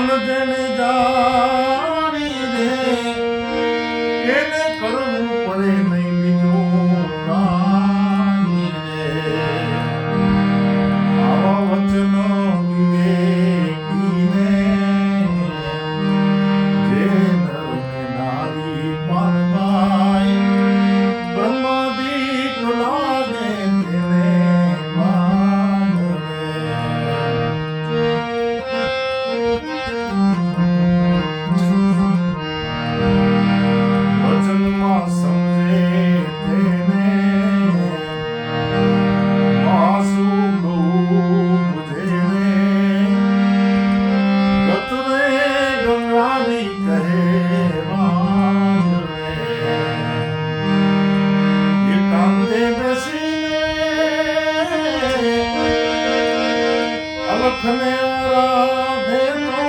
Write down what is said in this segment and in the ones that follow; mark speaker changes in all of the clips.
Speaker 1: જેને જાણી રે એને કરવું પડે નહીં બીજું કાંઈ રે. આવા વચનો વિવેકીને જે નરને નારી પારવાય બ્રહ્માદિક લાગે તેને માન રે. વચનમાં સમજે તેને માસૂમ બુઝે રે. ગતરે ગંગાની કહેવાય રે. એકાંતે બેસીને અલખને આરાધે તો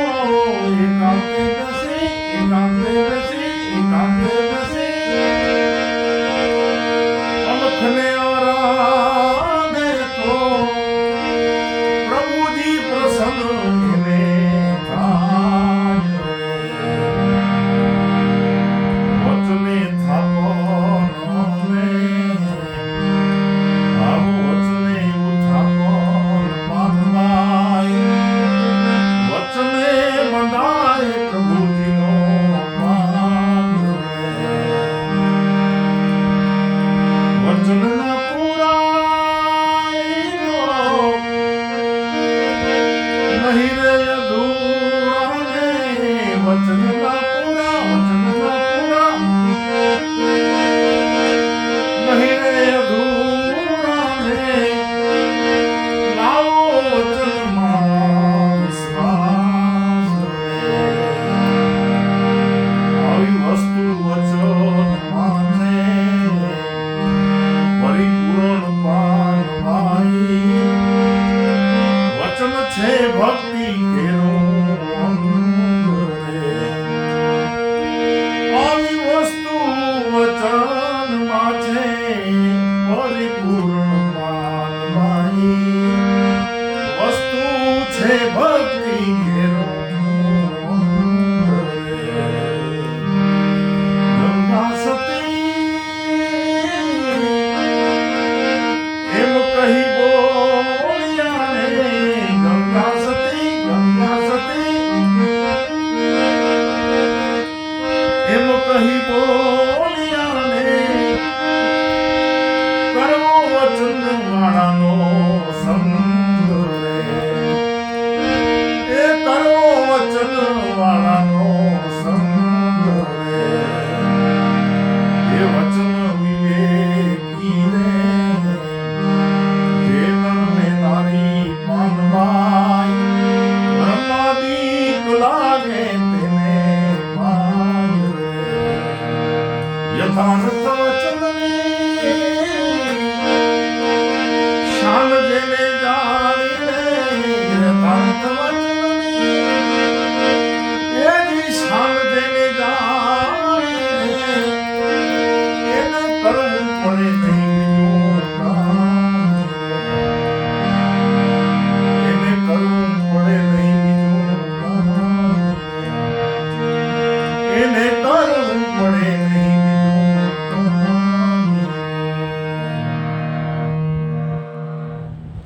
Speaker 1: એકાંતે બેસી અલખને આરાધે તો પ્રભુજી પ્રસન્ન એને થાય રે. વચને થાપો રે આવું વચને ઉથાપો પામવાય. વચને મંડાય પ્રભુજીનો પામ રે. વચનના પુરાય નહીં રે અધૂરા રે. વચન